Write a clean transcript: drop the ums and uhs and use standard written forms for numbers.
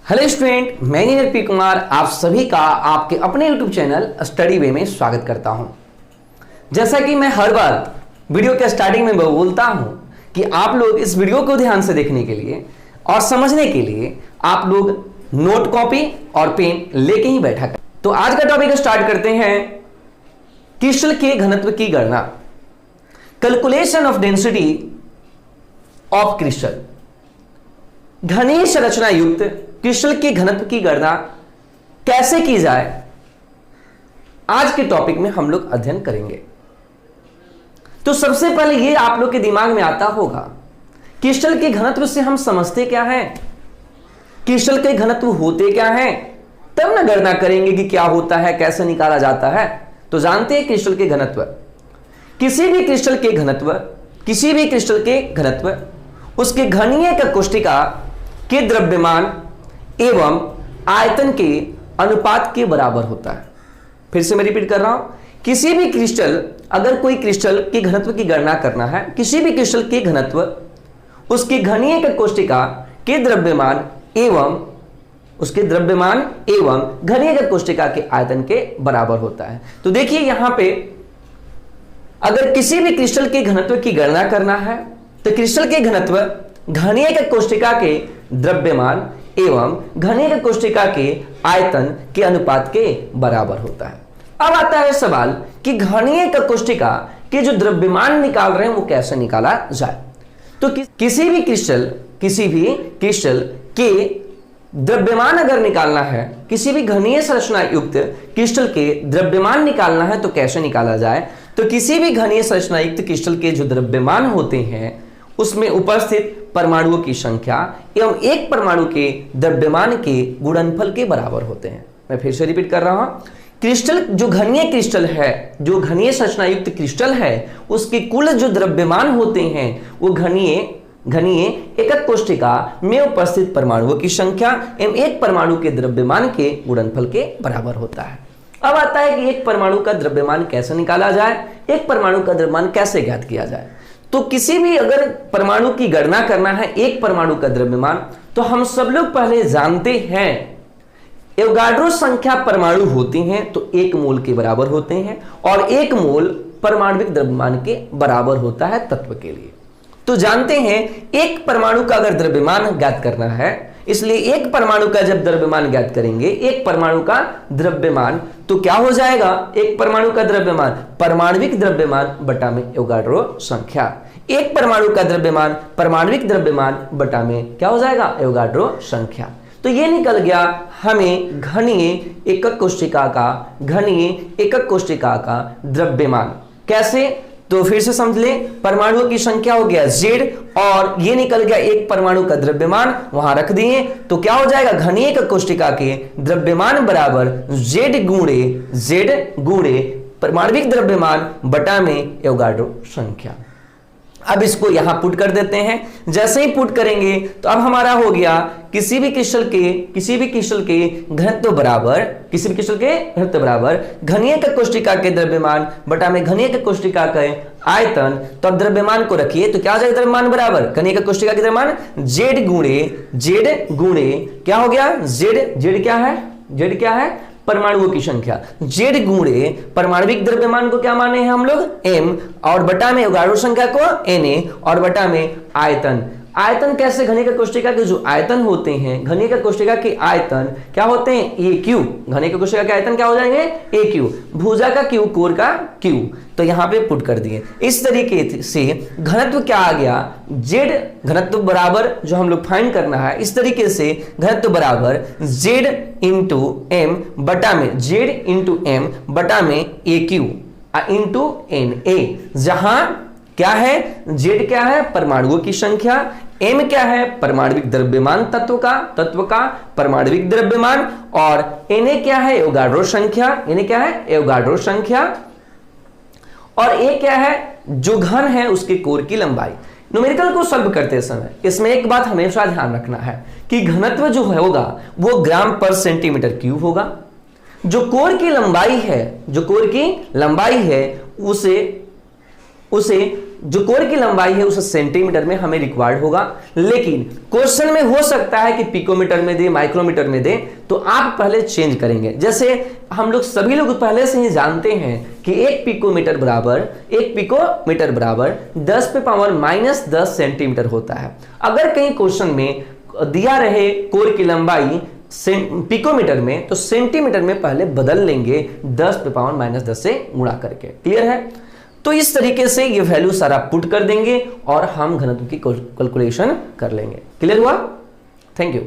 Hello student, मैं engineer P Kumar आप सभी का आपके अपने यूट्यूब चैनल स्टडी वे में स्वागत करता हूं। जैसा कि मैं हर बार वीडियो के स्टार्टिंग में बोलता हूं कि आप लोग इस वीडियो को ध्यान से देखने के लिए और समझने के लिए आप लोग नोट कॉपी और पेन लेके ही बैठा कर। तो आज का टॉपिक स्टार्ट करते हैं, क्रिस्टल के घनत्व की गणना, calculation of density of crystal. घनीय संरचना युक्त क्रिस्टल के घनत्व की गणना कैसे की जाए, आज के टॉपिक में हम लोग अध्ययन करेंगे। तो सबसे पहले ये आप लोग के दिमाग में आता होगा, क्रिस्टल के घनत्व से हम समझते क्या है, क्रिस्टल के घनत्व होते क्या हैं, तब ना गणना करेंगे कि क्या होता है, कैसे निकाला जाता है। तो जानते हैं क्रिस्टल के घनत्व, किसी भी क्रिस्टल के घनत्व उसके घनीय का कोष्टिका के द्रव्यमान एवं आयतन के अनुपात के बराबर होता है। फिर से मैं रिपीट कर रहा हूं, किसी भी क्रिस्टल, अगर कोई क्रिस्टल के घनत्व की गणना करना है, किसी भी क्रिस्टल के घनत्व उसके घनीय का कोष्टिका के द्रव्यमान एवं घनीय का कोष्टिका के आयतन के बराबर होता है। तो देखिए यहां पे अगर किसी भी क्रिस्टल के घनत्व की गणना करना है तो क्रिस्टल के घनत्व घनीय का कोष्टिका के द्रव्यमान एवं घनीय का कोष्टिका के आयतन के अनुपात के बराबर होता है। अब आता है सवाल कि घनीय का कोष्टिका के जो द्रव्यमान निकाल रहे हैं वो कैसे निकाला जाए। तो किसी भी क्रिस्टल के द्रव्यमान अगर निकालना है, किसी भी घनीय संरचना युक्त क्रिस्टल के द्रव्यमान निकालना है तो कैसे निकाला जाए। तो किसी भी घनीय संरचना युक्त क्रिस्टल के जो द्रव्यमान होते हैं उसमें उपस्थित परमाणुओं की संख्या एवं एक परमाणु के द्रव्यमान के गुणनफल के बराबर होते हैं। मैं फिर से रिपीट कर रहा हूं, क्रिस्टल जो घनीय संरचना युक्त क्रिस्टल है उसके कुल जो द्रव्यमान होते हैं वो घनीय एकक कोष्टिका में उपस्थित परमाणुओं की संख्या एवं एक परमाणु के द्रव्यमान के गुणनफल के बराबर होता है। अब आता है कि एक परमाणु का द्रव्यमान कैसे निकाला जाए, एक परमाणु का द्रव्यमान कैसे ज्ञात किया जाए। तो किसी भी अगर परमाणु की गणना करना है, एक परमाणु का द्रव्यमान, तो हम सब लोग पहले जानते हैं एवोगाड्रो संख्या परमाणु होती हैं तो एक मोल के बराबर होते हैं और एक मोल परमाणुविक द्रव्यमान के बराबर होता है तत्व के लिए। तो जानते हैं एक परमाणु का अगर द्रव्यमान ज्ञात करना है, इसलिए एक परमाणु का जब द्रव्यमान ज्ञात करेंगे, एक परमाणु का द्रव्यमान तो क्या हो जाएगा, एक परमाणु का द्रव्यमान परमाणुविक द्रव्यमान बटा में एवोगाड्रो संख्या, एक परमाणु का द्रव्यमान परमाणुविक द्रव्यमान बटा में क्या हो जाएगा, एवोगाड्रो संख्या। तो ये निकल गया हमें घनीय एकक कोष्टिका का द्रव्यमान। कैसे, तो फिर से समझ ले, परमाणुओं की संख्या हो गया Z और ये निकल गया एक परमाणु का द्रव्यमान, वहां रख दिए तो क्या हो जाएगा, घनीय का कोष्टिका के द्रव्यमान बराबर Z गुणे परमाणुविक द्रव्यमान बटा में एवोगाड्रो संख्या। अब इसको यहां पुट कर देते हैं। जैसे ही पुट करेंगे तो अब हमारा हो गया किसी भी क्रिस्टल के घनत्व बराबर घनीय का कोष्टिका के द्रव्यमान बटा में घनीय का कोष्टिका के आयतन। तो अब द्रव्यमान को रखिए तो क्या हो जाएगा, द्रव्यमान बराबर घनीय का कोष्टिका के द्रव्यमान Z गुणे क्या हो गया, Z क्या है परमाणुओं की संख्या, Z गुणे परमाणुविक द्रव्यमान को क्या माने हैं हम लोग, M, और बटा में एवोगाड्रो संख्या को Na और बटा में आयतन कैसे, घनीय का कोष्टिका के जो आयतन होते हैं, घनीय का कोष्टिका के आयतन क्या होते हैं, AQ, घनीय का कोष्टिका के आयतन क्या हो जाएंगे, AQ, भुजा का Q, कोर का Q। तो यहां पे पुट कर दिए। इस तरीके से घनत्व क्या आ गया, Z घनत्व बराबर जो हम लोग फाइंड करना है, इस तरीके से घनत्व बराबर Z इंटू M बटा में AQ इंटू Na, जहां क्या है, Z क्या है परमाणुओं की संख्या, M क्या है परमाणुविक द्रव्यमान तत्व का परमाणुविक द्रव्यमान और Na क्या है एवोगाड्रो संख्या, और A क्या है जो घन है उसके कोर की लंबाई। न्यूमेरिकल को सॉल्व करते समय इसमें एक बात हमेशा ध्यान रखना है कि घनत्व जो होगा वो ग्राम पर सेंटीमीटर क्यूब होगा। जो कोर की लंबाई है उसे उसे जो कोर की लंबाई है उसे सेंटीमीटर में हमें रिक्वायर्ड होगा, लेकिन क्वेश्चन में हो सकता है कि पिकोमीटर में दे, माइक्रोमीटर में दे, तो आप पहले चेंज करेंगे। जैसे हम लोग सभी लोग पहले से ही जानते हैं कि एक पिकोमीटर बराबर 10 पे पावर -10 सेंटीमीटर होता है। अगर कहीं क्वेश्चन में दिया रहे कोर की लंबाई पिकोमीटर में, तो सेंटीमीटर में पहले बदल लेंगे 10 पे पावर -10 से गुणा करके। क्लियर है? तो इस तरीके से ये वैल्यू सारा पुट कर देंगे और हम घनत्व की कैलकुलेशन कर लेंगे। क्लियर हुआ? Thank you.